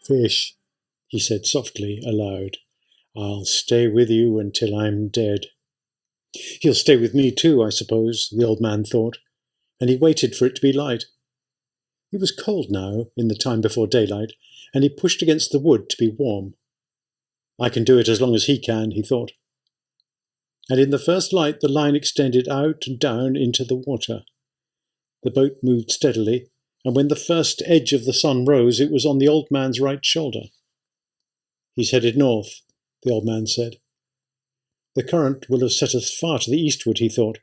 "Fish," he said softly, aloud. "I'll stay with you until I'm dead." "He'll stay with me too, I suppose," the old man thought, and he waited for it to be light. It was cold now, in the time before daylight, and he pushed against the wood to be warm. "I can do it as long as he can," he thought. And in the first light the line extended out and down into the water. The boat moved steadily, and when the first edge of the sun rose, it was on the old man's right shoulder. "He's headed north," the old man said. "The current will have set us far to the eastward," he thought.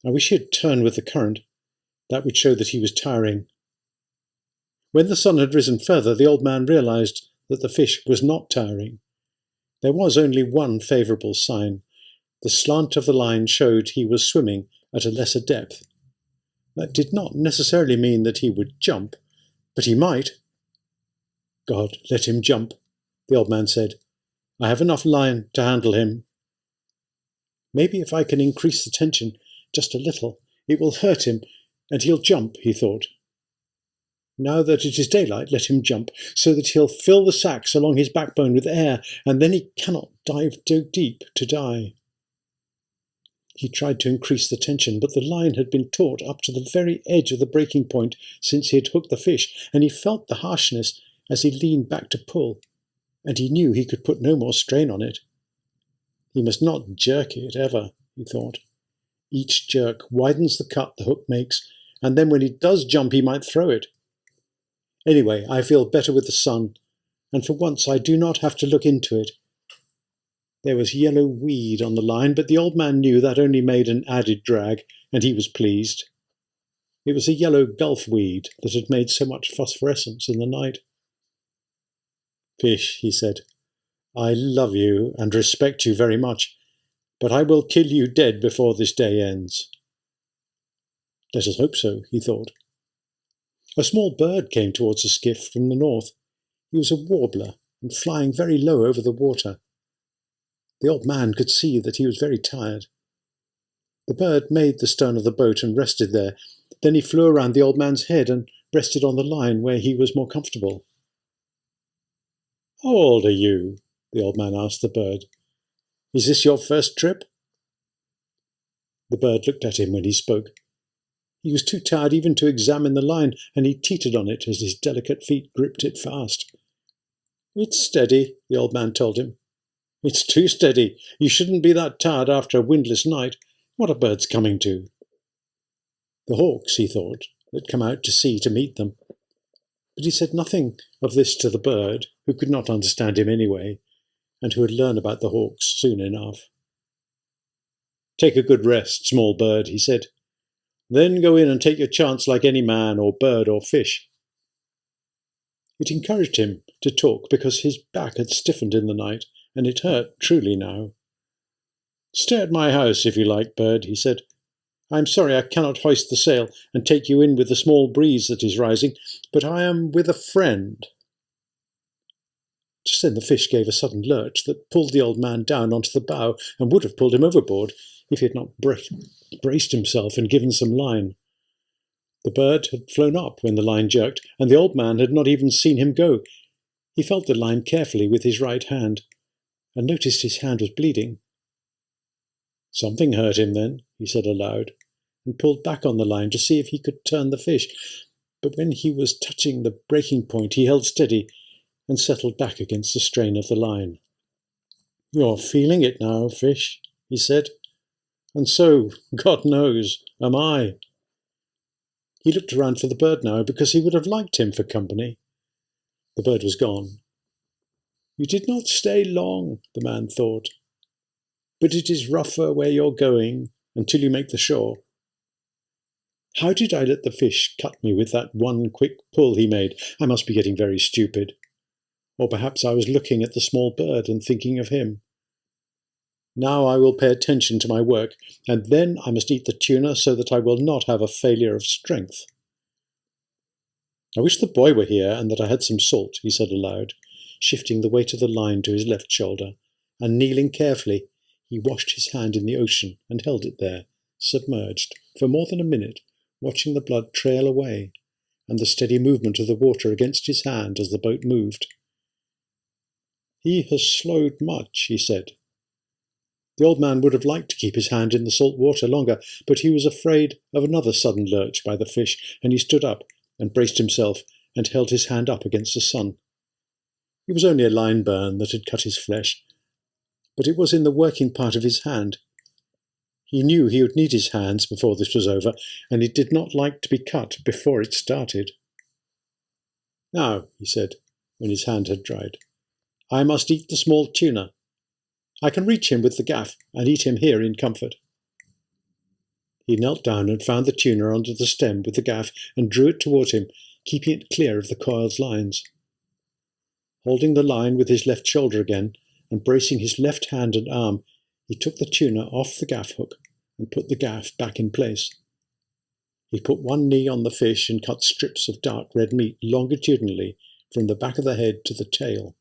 "I wish he'd turn with the current. That would show that he was tiring." When the sun had risen further, the old man realized that the fish was not tiring. There was only one favourable sign. The slant of the line showed he was swimming at a lesser depth. That did not necessarily mean that he would jump, but he might. "God, let him jump," the old man said. "I have enough line to handle him." "Maybe if I can increase the tension just a little, it will hurt him, and he'll jump," he thought. "Now that it is daylight, let him jump, so that he'll fill the sacs along his backbone with air, and then he cannot dive so deep to die." He tried to increase the tension, but the line had been taut up to the very edge of the breaking point since he had hooked the fish, and he felt the harshness as he leaned back to pull, and he knew he could put no more strain on it. He must not jerk it, ever, he thought. Each jerk widens the cut the hook makes, and then when he does jump he might throw it. "Anyway, I feel better with the sun, and for once I do not have to look into it." There was yellow weed on the line, but the old man knew that only made an added drag, and he was pleased. It was a yellow gulf weed that had made so much phosphorescence in the night. "Fish," he said, "I love you and respect you very much, but I will kill you dead before this day ends." Let us hope so, he thought. A small bird came towards the skiff from the north. He was a warbler and flying very low over the water. The old man could see that he was very tired. The bird made the stern of the boat and rested there. Then he flew around the old man's head and rested on the line where he was more comfortable. "How old are you?" the old man asked the bird. "Is this your first trip?" The bird looked at him when he spoke. He was too tired even to examine the line, and he teetered on it as his delicate feet gripped it fast. "It's steady," the old man told him. "It's too steady. You shouldn't be that tired after a windless night. What are birds coming to?" The hawks, he thought, had come out to sea to meet them. But he said nothing of this to the bird, who could not understand him anyway, and who would learn about the hawks soon enough. "Take a good rest, small bird," he said. "Then go in and take your chance like any man or bird or fish." It encouraged him to talk because his back had stiffened in the night, and it hurt truly now. "Stay at my house if you like, bird," he said. "I am sorry I cannot hoist the sail and take you in with the small breeze that is rising, but I am with a friend." Just then the fish gave a sudden lurch that pulled the old man down onto the bow and would have pulled him overboard if he had not braced himself and given some line. The bird had flown up when the line jerked, and the old man had not even seen him go. He felt the line carefully with his right hand, and noticed his hand was bleeding. "Something hurt him then," he said aloud, and pulled back on the line to see if he could turn the fish. But when he was touching the breaking point, he held steady and settled back against the strain of the line. "You're feeling it now, fish," he said. "And so, God knows, am I." He looked around for the bird now, because he would have liked him for company. The bird was gone. "You did not stay long," the man thought. "But it is rougher where you're going until you make the shore." "How did I let the fish cut me with that one quick pull he made? I must be getting very stupid. Or perhaps I was looking at the small bird and thinking of him. Now I will pay attention to my work, and then I must eat the tuna so that I will not have a failure of strength." "I wish the boy were here and that I had some salt," he said aloud, shifting the weight of the line to his left shoulder, and kneeling carefully, he washed his hand in the ocean and held it there, submerged, for more than a minute, watching the blood trail away, and the steady movement of the water against his hand as the boat moved. "He has slowed much," he said. The old man would have liked to keep his hand in the salt water longer, but he was afraid of another sudden lurch by the fish, and he stood up and braced himself and held his hand up against the sun. It was only a line burn that had cut his flesh, but it was in the working part of his hand. He knew he would need his hands before this was over, and he did not like to be cut before it started. "Now," he said, when his hand had dried, "I must eat the small tuna. I can reach him with the gaff and eat him here in comfort." He knelt down and found the tuna under the stem with the gaff and drew it toward him, keeping it clear of the coiled lines. Holding the line with his left shoulder again, and bracing his left hand and arm, he took the tuna off the gaff hook and put the gaff back in place. He put one knee on the fish and cut strips of dark red meat longitudinally from the back of the head to the tail.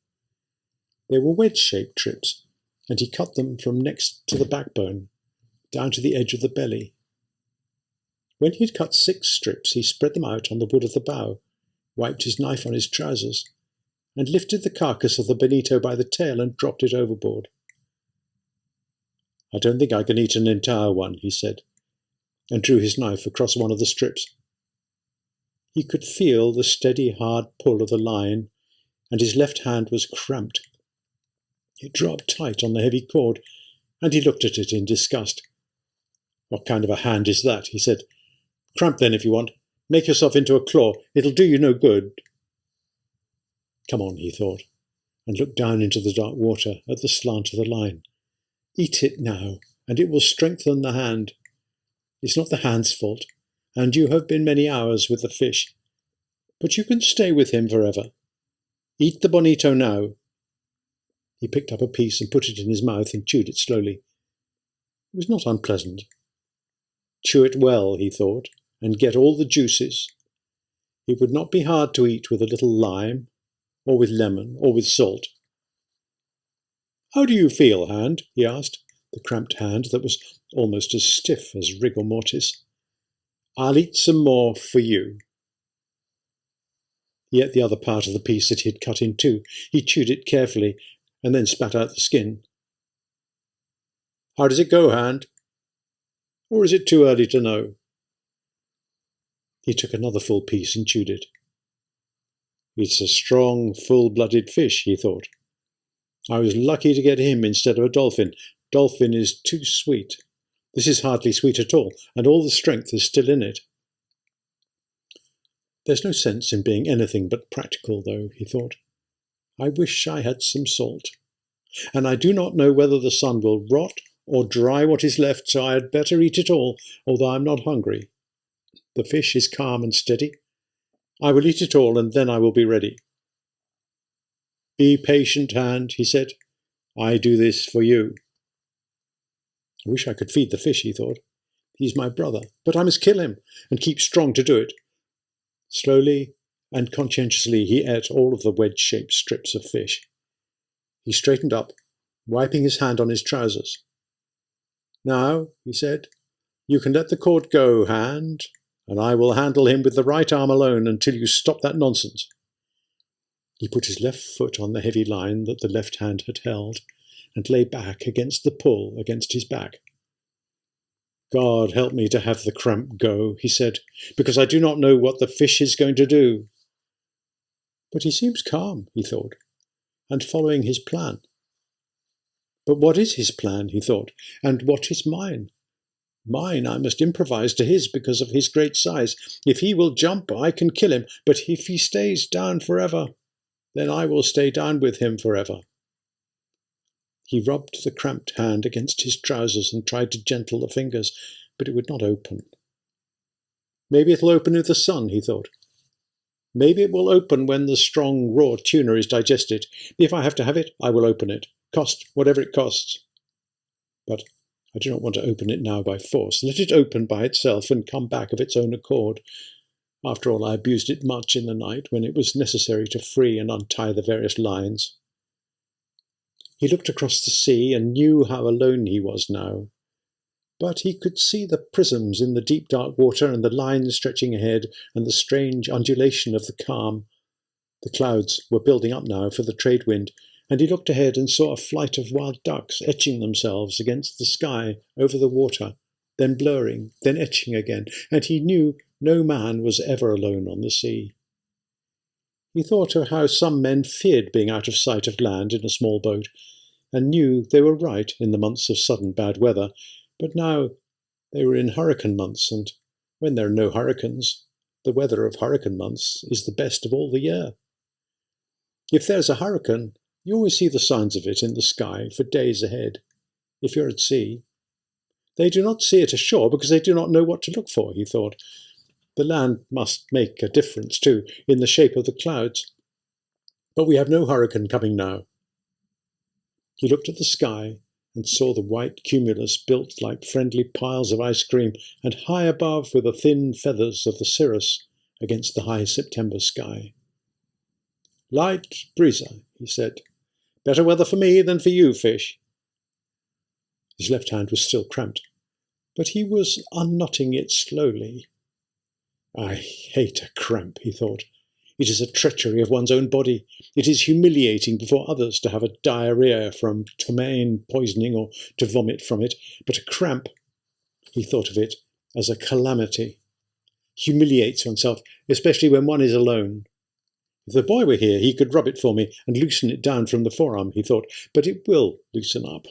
They were wedge-shaped strips, and he cut them from next to the backbone, down to the edge of the belly. When he had cut 6 strips, he spread them out on the wood of the bow, wiped his knife on his trousers, and lifted the carcass of the bonito by the tail and dropped it overboard. "I don't think I can eat an entire one," he said, and drew his knife across one of the strips. He could feel the steady, hard pull of the line, and his left hand was cramped. It dropped tight on the heavy cord, and he looked at it in disgust. "What kind of a hand is that?" he said. "Cramp then if you want. Make yourself into a claw. It'll do you no good." "Come on," he thought, and looked down into the dark water at the slant of the line. "Eat it now, and it will strengthen the hand. It's not the hand's fault, and you have been many hours with the fish. But you can stay with him forever. Eat the bonito now." He picked up a piece and put it in his mouth and chewed it slowly. It was not unpleasant. Chew it well, he thought, and get all the juices. It would not be hard to eat with a little lime, or with lemon, or with salt. "How do you feel, hand?" he asked, the cramped hand that was almost as stiff as rigor mortis. "I'll eat some more for you." He ate the other part of the piece that he had cut in two. He chewed it carefully, and then spat out the skin. "How does it go, hand? Or is it too early to know?" He took another full piece and chewed it. "It's a strong, full-blooded fish," he thought. "I was lucky to get him instead of a dolphin. Dolphin is too sweet. This is hardly sweet at all the strength is still in it." "There's no sense in being anything but practical, though," he thought. "I wish I had some salt. And I do not know whether the sun will rot or dry what is left, so I had better eat it all, although I am not hungry. The fish is calm and steady. I will eat it all, and then I will be ready." "Be patient, hand," he said. "I do this for you." I wish I could feed the fish, he thought. He's my brother, but I must kill him, and keep strong to do it. Slowly and conscientiously he ate all of the wedge-shaped strips of fish. He straightened up, wiping his hand on his trousers. "Now," he said, "you can let the cord go, hand, and I will handle him with the right arm alone until you stop that nonsense." He put his left foot on the heavy line that the left hand had held, and lay back against the pull against his back. "God help me to have the cramp go," he said, "because I do not know what the fish is going to do." But he seems calm, he thought, and following his plan. But what is his plan, he thought, and what is mine? Mine I must improvise to his because of his great size. If he will jump, I can kill him, but if he stays down forever, then I will stay down with him forever. He rubbed the cramped hand against his trousers and tried to gentle the fingers, but it would not open. Maybe it'll open with the sun, he thought. Maybe it will open when the strong, raw tuna is digested. If I have to have it, I will open it, cost whatever it costs. But I do not want to open it now by force. Let it open by itself and come back of its own accord. After all, I abused it much in the night when it was necessary to free and untie the various lines. He looked across the sea and knew how alone he was now. But he could see the prisms in the deep dark water and the lines stretching ahead and the strange undulation of the calm. The clouds were building up now for the trade wind, and he looked ahead and saw a flight of wild ducks etching themselves against the sky over the water, then blurring, then etching again, and he knew no man was ever alone on the sea. He thought of how some men feared being out of sight of land in a small boat, and knew they were right in the months of sudden bad weather, but now they were in hurricane months, and when there are no hurricanes, the weather of hurricane months is the best of all the year. If there's a hurricane, you always see the signs of it in the sky for days ahead, if you're at sea. They do not see it ashore because they do not know what to look for, he thought. The land must make a difference, too, in the shape of the clouds. But we have no hurricane coming now. He looked at the sky and saw the white cumulus built like friendly piles of ice cream, and high above were the thin feathers of the cirrus against the high September sky. "Light breezer," he said. "Better weather for me than for you, fish." His left hand was still cramped, but he was unknotting it slowly. "I hate a cramp," he thought. "It is a treachery of one's own body. It is humiliating before others to have a diarrhea from ptomaine poisoning or to vomit from it, but a cramp," he thought of it as a calamity, humiliates oneself, especially when one is alone. If the boy were here, he could rub it for me and loosen it down from the forearm, he thought, but it will loosen up.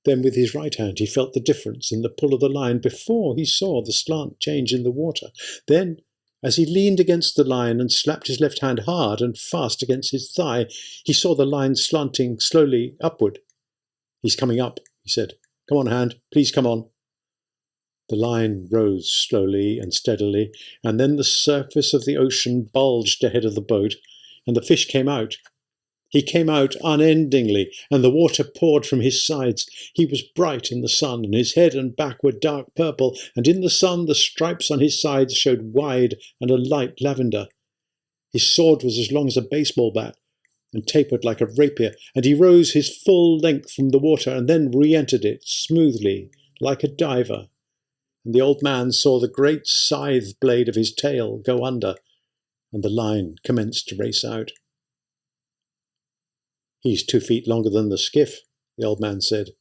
Then with his right hand he felt the difference in the pull of the line before he saw the slant change in the water. Then, as he leaned against the line and slapped his left hand hard and fast against his thigh, he saw the line slanting slowly upward. "He's coming up," he said. "Come on, hand, please come on." The line rose slowly and steadily, and then the surface of the ocean bulged ahead of the boat, and the fish came out. He came out unendingly, and the water poured from his sides. He was bright in the sun, and his head and back were dark purple, and in the sun the stripes on his sides showed wide and a light lavender. His sword was as long as a baseball bat, and tapered like a rapier, and he rose his full length from the water, and then re-entered it smoothly, like a diver. And the old man saw the great scythe blade of his tail go under, and the line commenced to race out. "He's 2 feet longer than the skiff," the old man said.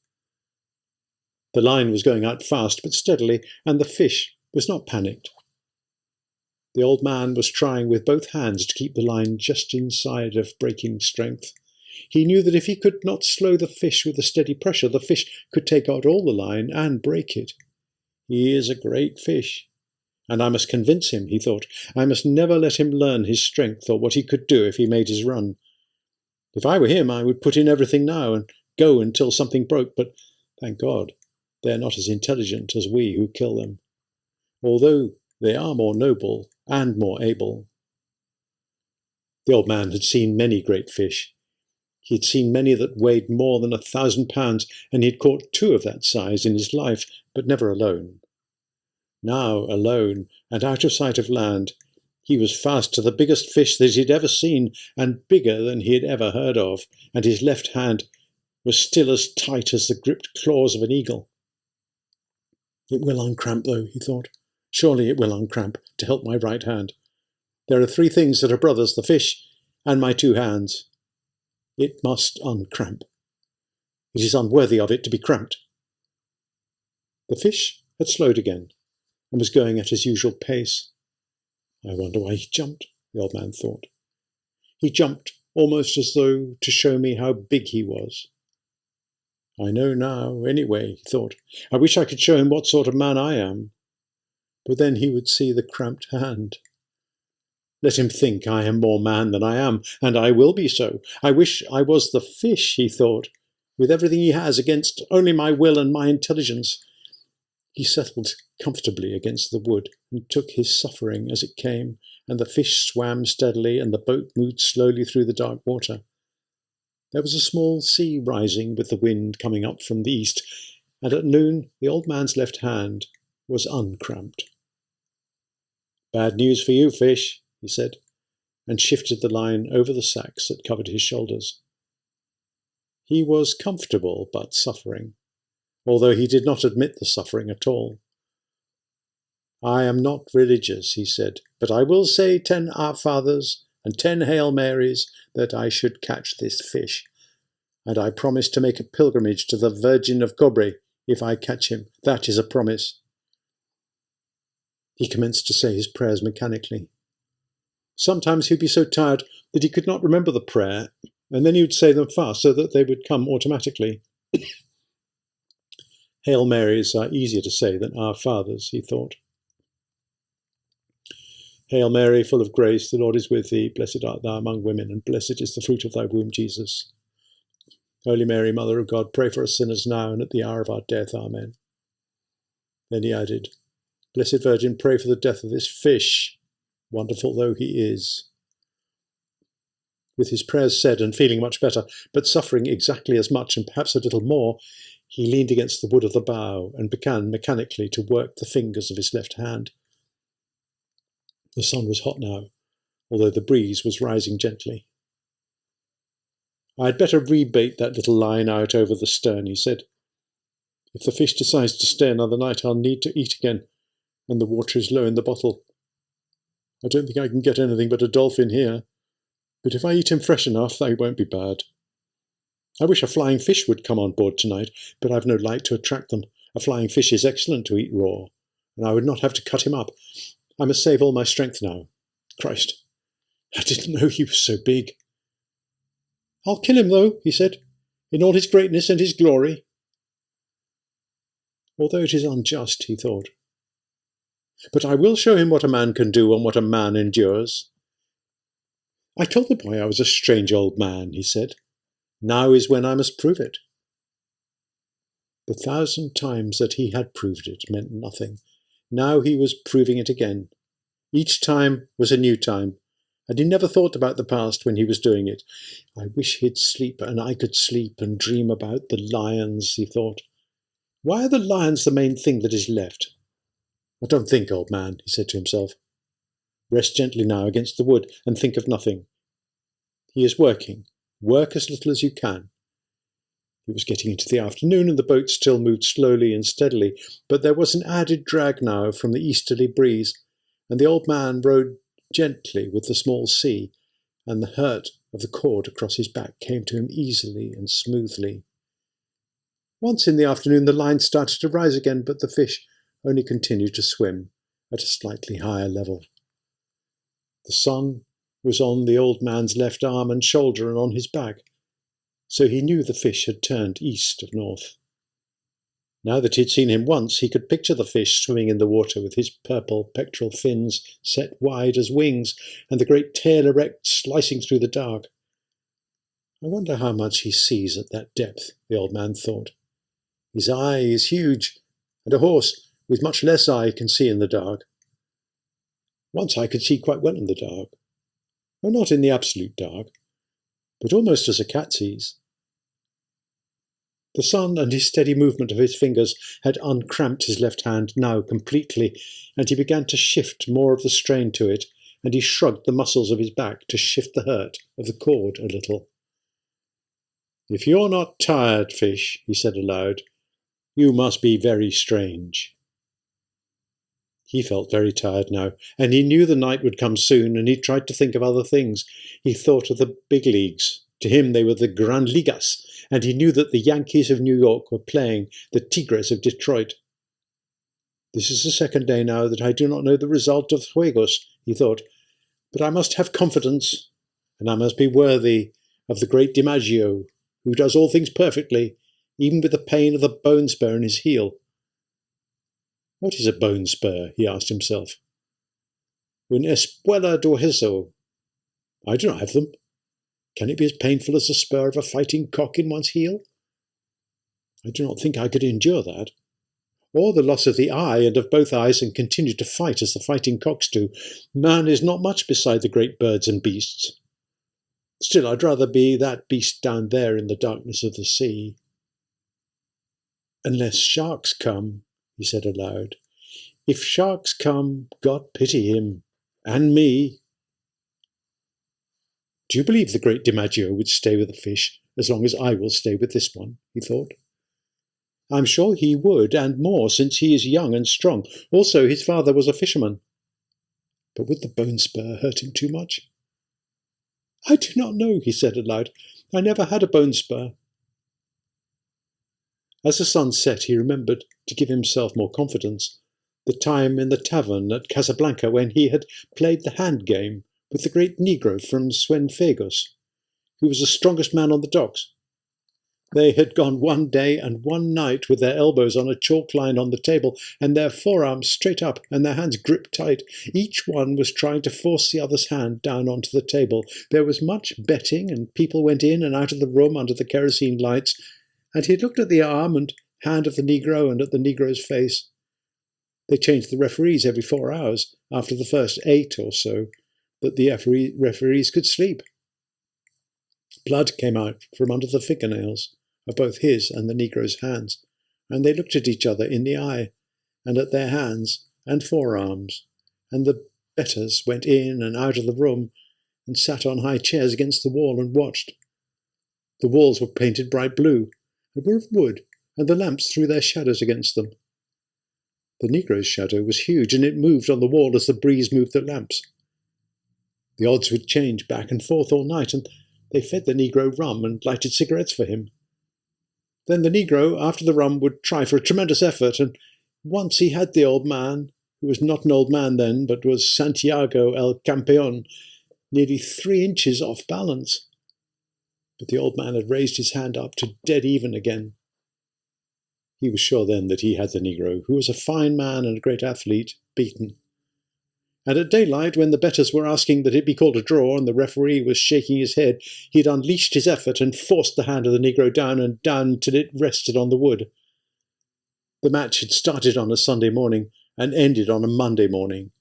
The line was going out fast but steadily, and the fish was not panicked. The old man was trying with both hands to keep the line just inside of breaking strength. He knew that if he could not slow the fish with a steady pressure, the fish could take out all the line and break it. He is a great fish, and I must convince him, he thought. I must never let him learn his strength or what he could do if he made his run. If I were him, I would put in everything now and go until something broke, but thank God, they are not as intelligent as we who kill them, although they are more noble and more able. The old man had seen many great fish. He had seen many that weighed more than 1,000 pounds, and he had caught 2 of that size in his life, but never alone. Now, alone, and out of sight of land, he was fast to the biggest fish that he had ever seen, and bigger than he had ever heard of, and his left hand was still as tight as the gripped claws of an eagle. "It will uncramp, though," he thought. "Surely it will uncramp to help my right hand. There are 3 things that are brothers, the fish and my 2 hands. It must uncramp. It is unworthy of it to be cramped." The fish had slowed again, and was going at his usual pace. "I wonder why he jumped," the old man thought. "He jumped almost as though to show me how big he was. I know now, anyway," he thought. "I wish I could show him what sort of man I am. But then he would see the cramped hand. Let him think I am more man than I am, and I will be so. I wish I was the fish," he thought, "with everything he has against only my will and my intelligence." He settled comfortably against the wood and took his suffering as it came, and the fish swam steadily and the boat moved slowly through the dark water. There was a small sea rising with the wind coming up from the east, and at noon the old man's left hand was uncramped. "Bad news for you, fish," he said, and shifted the line over the sacks that covered his shoulders. He was comfortable but suffering, although he did not admit the suffering at all. "I am not religious," he said, "but I will say 10 Our Fathers and 10 Hail Marys that I should catch this fish. And I promise to make a pilgrimage to the Virgin of Cobre if I catch him. That is a promise. He commenced to say his prayers mechanically. Sometimes he'd be so tired that he could not remember the prayer, and then he would say them fast so that they would come automatically. Hail Marys are easier to say than Our Fathers, he thought. Hail Mary, full of grace, the Lord is with thee. Blessed art thou among women, and blessed is the fruit of thy womb, Jesus. Holy Mary, Mother of God, pray for us sinners now and at the hour of our death. Amen. Then he added, Blessed Virgin, pray for the death of this fish, wonderful though he is. With his prayers said and feeling much better, but suffering exactly as much and perhaps a little more, he leaned against the wood of the bough and began mechanically to work the fingers of his left hand. The sun was hot now, although the breeze was rising gently. I had better rebait that little line out over the stern, he said. If the fish decides to stay another night, I'll need to eat again, and the water is low in the bottle. I don't think I can get anything but a dolphin here, but if I eat him fresh enough, they won't be bad. I wish a flying fish would come on board tonight, but I've no light to attract them. A flying fish is excellent to eat raw, and I would not have to cut him up. I must save all my strength now. Christ, I didn't know he was so big. I'll kill him, though, he said, in all his greatness and his glory. Although it is unjust, he thought. But I will show him what a man can do and what a man endures. I told the boy I was a strange old man, he said. Now is when I must prove it. The 1,000 times that he had proved it meant nothing. Now he was proving it again. Each time was a new time, and he never thought about the past when he was doing it. I wish he'd sleep and I could sleep and dream about the lions, he thought. Why are the lions the main thing that is left? Don't think, old man, he said to himself. Rest gently now against the wood and think of nothing. He is working. Work as little as you can. It was getting into the afternoon and the boat still moved slowly and steadily, but there was an added drag now from the easterly breeze, and the old man rowed gently with the small sea, and the hurt of the cord across his back came to him easily and smoothly. Once in the afternoon the line started to rise again, but the fish only continued to swim at a slightly higher level. The sun was on the old man's left arm and shoulder and on his back, so he knew the fish had turned east of north. Now that he had seen him once, he could picture the fish swimming in the water with his purple pectoral fins set wide as wings and the great tail erect, slicing through the dark. I wonder how much he sees at that depth, the old man thought. His eye is huge, and a horse with much less eye can see in the dark. Once I could see quite well in the dark. Well, not in the absolute dark, but almost as a cat sees. The sun and his steady movement of his fingers had uncramped his left hand now completely, and he began to shift more of the strain to it, and he shrugged the muscles of his back to shift the hurt of the cord a little. If you're not tired, fish, he said aloud, you must be very strange. He felt very tired now, and he knew the night would come soon, and he tried to think of other things. He thought of the big leagues. To him they were the Grand Ligas, and he knew that the Yankees of New York were playing the Tigres of Detroit. This is the second day now that I do not know the result of Juegos, he thought, but I must have confidence, and I must be worthy of the great DiMaggio, who does all things perfectly, even with the pain of the bone spur in his heel. What is a bone spur? He asked himself. Un espuela do hueso. I do not have them. Can it be as painful as the spur of a fighting cock in one's heel? I do not think I could endure that. Or the loss of the eye and of both eyes and continue to fight as the fighting cocks do. Man is not much beside the great birds and beasts. Still, I'd rather be that beast down there in the darkness of the sea. Unless sharks come, he said aloud. If sharks come, God pity him, and me. Do you believe the great DiMaggio would stay with the fish as long as I will stay with this one? He thought. I'm sure he would, and more, since he is young and strong. Also, his father was a fisherman. But would the bone spur hurt him too much? I do not know, he said aloud. I never had a bone spur. As the sun set, he remembered, to give himself more confidence, the time in the tavern at Casablanca when he had played the hand game with the great negro from Cienfuegos, who was the strongest man on the docks. They had gone one day and one night with their elbows on a chalk line on the table and their forearms straight up and their hands gripped tight. Each one was trying to force the other's hand down onto the table. There was much betting, and people went in and out of the room under the kerosene lights, and he looked at the arm and hand of the negro and at the negro's face. They changed the referees every 4 hours after the first 8 or so, that the referees could sleep. Blood came out from under the fingernails of both his and the negro's hands, and they looked at each other in the eye, and at their hands and forearms, and the betters went in and out of the room and sat on high chairs against the wall and watched. The walls were painted bright blue, and were of wood, and the lamps threw their shadows against them. The negro's shadow was huge, and it moved on the wall as the breeze moved the lamps. The odds would change back and forth all night, and they fed the negro rum and lighted cigarettes for him. Then the negro, after the rum, would try for a tremendous effort, and once he had the old man, who was not an old man then, but was Santiago el Campeon, nearly 3 inches off balance. But the old man had raised his hand up to dead even again. He was sure then that he had the negro, who was a fine man and a great athlete, beaten. And at daylight, when the betters were asking that it be called a draw and the referee was shaking his head, he had unleashed his effort and forced the hand of the negro down and down till it rested on the wood. The match had started on a Sunday morning and ended on a Monday morning.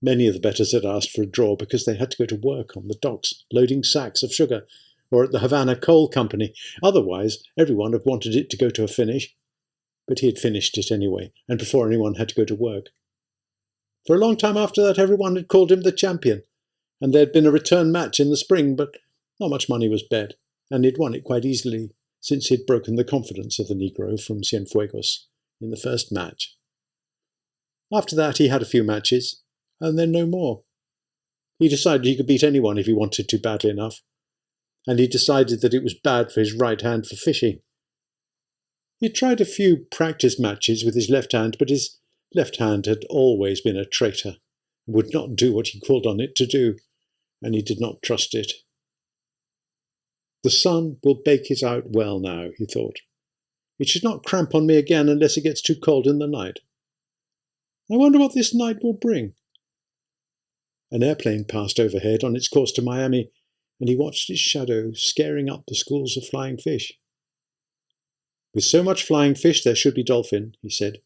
Many of the betters had asked for a draw because they had to go to work on the docks, loading sacks of sugar, or at the Havana Coal Company. Otherwise, everyone had wanted it to go to a finish. But he had finished it anyway, and before anyone had to go to work. For a long time after that, everyone had called him the champion, and there had been a return match in the spring, but not much money was bet, and he'd won it quite easily, since he'd broken the confidence of the negro from Cienfuegos in the first match. After that, he had a few matches, and then no more. He decided he could beat anyone if he wanted to badly enough, and he decided that it was bad for his right hand for fishing. He tried a few practice matches with his left hand, but his left hand had always been a traitor, and would not do what he called on it to do, and he did not trust it. The sun will bake it out well now, he thought. It should not cramp on me again unless it gets too cold in the night. I wonder what this night will bring. An airplane passed overhead on its course to Miami, and he watched its shadow scaring up the schools of flying fish. With so much flying fish there should be dolphin, he said,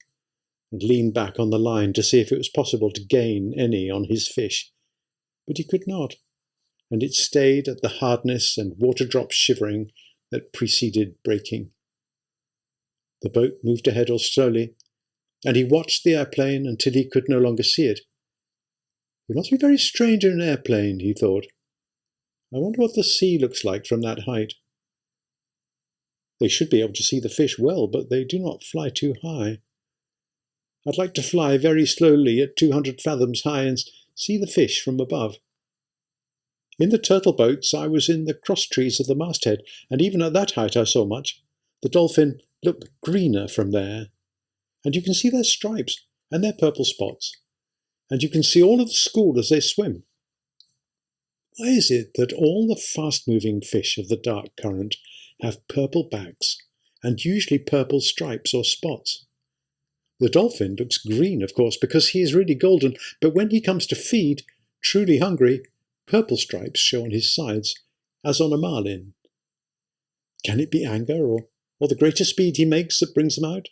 and leaned back on the line to see if it was possible to gain any on his fish. But he could not, and it stayed at the hardness and water-drop shivering that preceded breaking. The boat moved ahead all slowly, and he watched the airplane until he could no longer see it. It must be very strange in an airplane, he thought. I wonder what the sea looks like from that height. They should be able to see the fish well, but they do not fly too high. I'd like to fly very slowly at 200 fathoms high and see the fish from above. In the turtle boats I was in the cross trees of the masthead, and even at that height I saw much. The dolphin look greener from there, and you can see their stripes and their purple spots, and you can see all of the school as they swim. Why is it that all the fast-moving fish of the dark current have purple backs, and usually purple stripes or spots? The dolphin looks green, of course, because he is really golden, but when he comes to feed, truly hungry, purple stripes show on his sides, as on a marlin. Can it be anger, or the greater speed he makes that brings them out?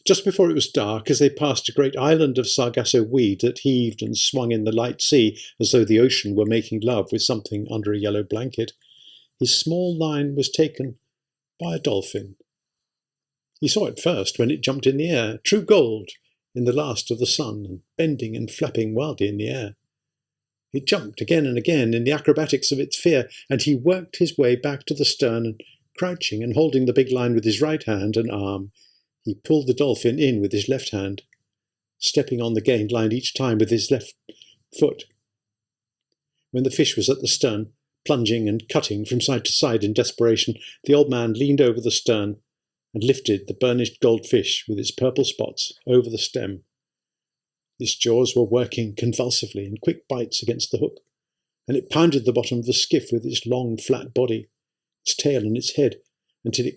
Just before it was dark, as they passed a great island of sargasso weed that heaved and swung in the light sea as though the ocean were making love with something under a yellow blanket, his small line was taken by a dolphin. He saw it first when it jumped in the air, true gold in the last of the sun, and bending and flapping wildly in the air. It jumped again and again in the acrobatics of its fear, and he worked his way back to the stern, and crouching and holding the big line with his right hand and arm, he pulled the dolphin in with his left hand, stepping on the gained line each time with his left foot. When the fish was at the stern, plunging and cutting from side to side in desperation, the old man leaned over the stern and lifted the burnished gold fish with its purple spots over the stem. Its jaws were working convulsively in quick bites against the hook, and it pounded the bottom of the skiff with its long, flat body, its tail and its head, until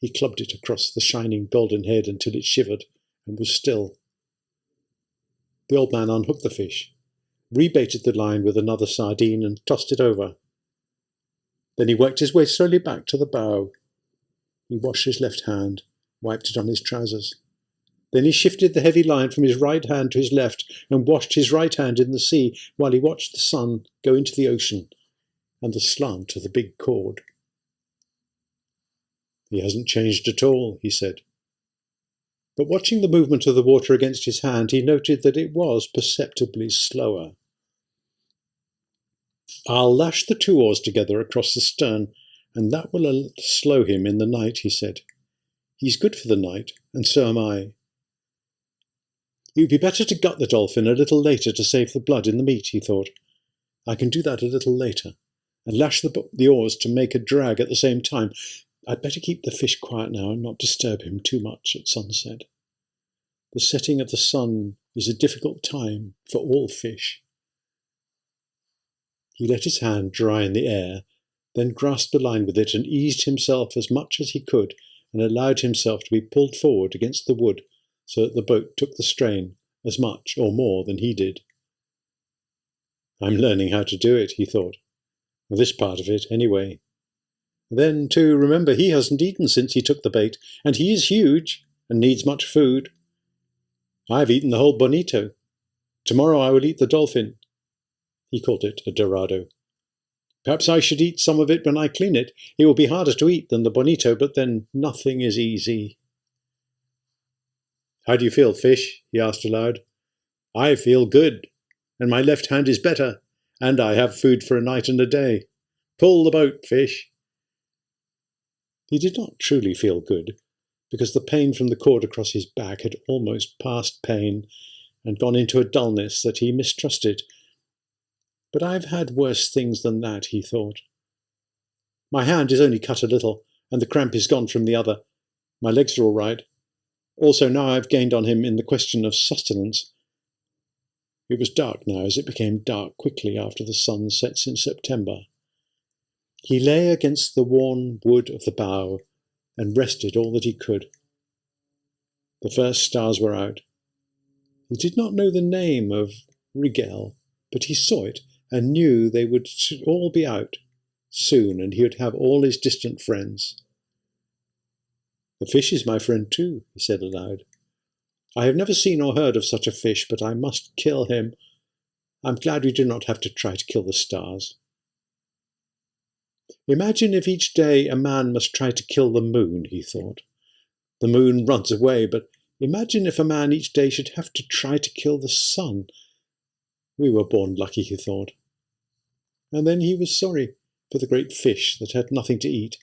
he clubbed it across the shining golden head until it shivered and was still. The old man unhooked the fish, rebaited the line with another sardine, and tossed it over. Then he worked his way slowly back to the bow. He washed his left hand, wiped it on his trousers. Then he shifted the heavy line from his right hand to his left and washed his right hand in the sea while he watched the sun go into the ocean and the slant of the big cord. "He hasn't changed at all," he said. But watching the movement of the water against his hand, he noted that it was perceptibly slower. "I'll lash the 2 oars together across the stern, and that will slow him in the night," he said. "He's good for the night, and so am I. It would be better to gut the dolphin a little later to save the blood in the meat," he thought. "I can do that a little later, and lash the oars to make a drag at the same time. I'd better keep the fish quiet now and not disturb him too much at sunset. The setting of the sun is a difficult time for all fish." He let his hand dry in the air, then grasped the line with it and eased himself as much as he could and allowed himself to be pulled forward against the wood so that the boat took the strain as much or more than he did. "I'm learning how to do it," he thought. "This part of it, anyway. Then, too, remember, he hasn't eaten since he took the bait, and he is huge and needs much food. I've eaten the whole bonito. Tomorrow I will eat the dolphin." He called it a dorado. "Perhaps I should eat some of it when I clean it. It will be harder to eat than the bonito, but then nothing is easy." "How do you feel, fish?" he asked aloud. "I feel good, and my left hand is better, and I have food for a night and a day. Pull the boat, fish." He did not truly feel good, because the pain from the cord across his back had almost passed pain and gone into a dullness that he mistrusted. "But I've had worse things than that," he thought. "My hand is only cut a little, and the cramp is gone from the other. My legs are all right. Also, now I've gained on him in the question of sustenance." It was dark now, as it became dark quickly after the sun sets in September. He lay against the worn wood of the bow and rested all that he could. The first stars were out. He did not know the name of Rigel, but he saw it and knew they would all be out soon, and he would have all his distant friends. "The fish is my friend too," he said aloud. "I have never seen or heard of such a fish, but I must kill him. I'm glad we do not have to try to kill the stars." "Imagine if each day a man must try to kill the moon," he thought. "The moon runs away, but imagine if a man each day should have to try to kill the sun. We were born lucky," he thought. And then he was sorry for the great fish that had nothing to eat,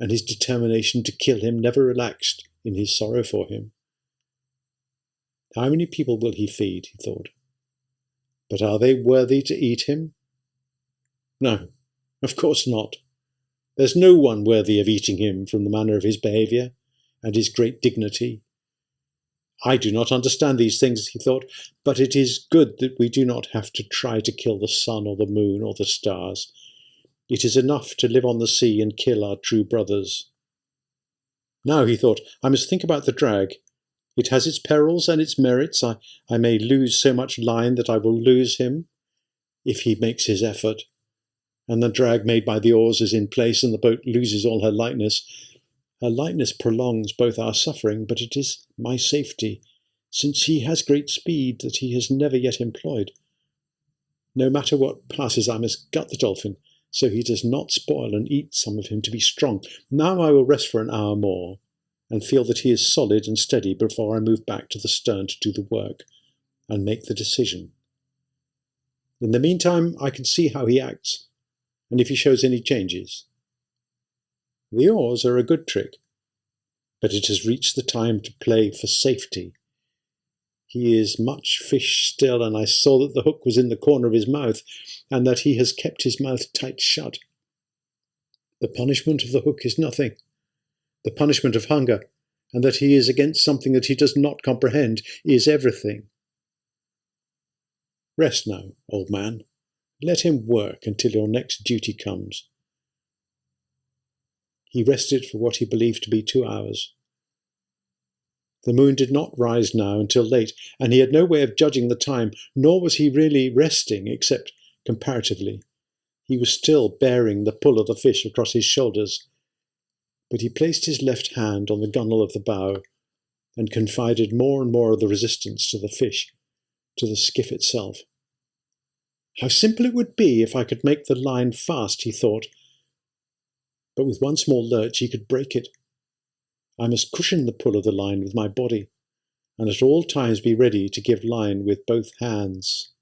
and his determination to kill him never relaxed in his sorrow for him. How many people will he feed, he thought. But are they worthy to eat him? No, of course not. There's no one worthy of eating him from the manner of his behaviour and his great dignity. I do not understand these things, he thought, but it is good that we do not have to try to kill the sun or the moon or the stars. It is enough to live on the sea and kill our true brothers. Now, he thought, I must think about the drag. It has its perils and its merits. I may lose so much line that I will lose him, if he makes his effort. And the drag made by the oars is in place, and the boat loses all her lightness. Her lightness prolongs both our suffering, but it is my safety, since he has great speed that he has never yet employed. No matter what passes, I must gut the dolphin, so he does not spoil, and eat some of him to be strong. Now I will rest for an hour more, and feel that he is solid and steady before I move back to the stern to do the work, and make the decision. In the meantime, I can see how he acts, and if he shows any changes. The oars are a good trick, but it has reached the time to play for safety. He is much fish still, and I saw that the hook was in the corner of his mouth, and that he has kept his mouth tight shut. The punishment of the hook is nothing. The punishment of hunger, and that he is against something that he does not comprehend, is everything. Rest now, old man. Let him work until your next duty comes. He rested for what he believed to be 2 hours. The moon did not rise now until late, and he had no way of judging the time, nor was he really resting, except comparatively. He was still bearing the pull of the fish across his shoulders, but he placed his left hand on the gunwale of the bow and confided more and more of the resistance to the fish, to the skiff itself. How simple it would be if I could make the line fast, he thought. But with one small lurch he could break it. I must cushion the pull of the line with my body, and at all times be ready to give line with both hands.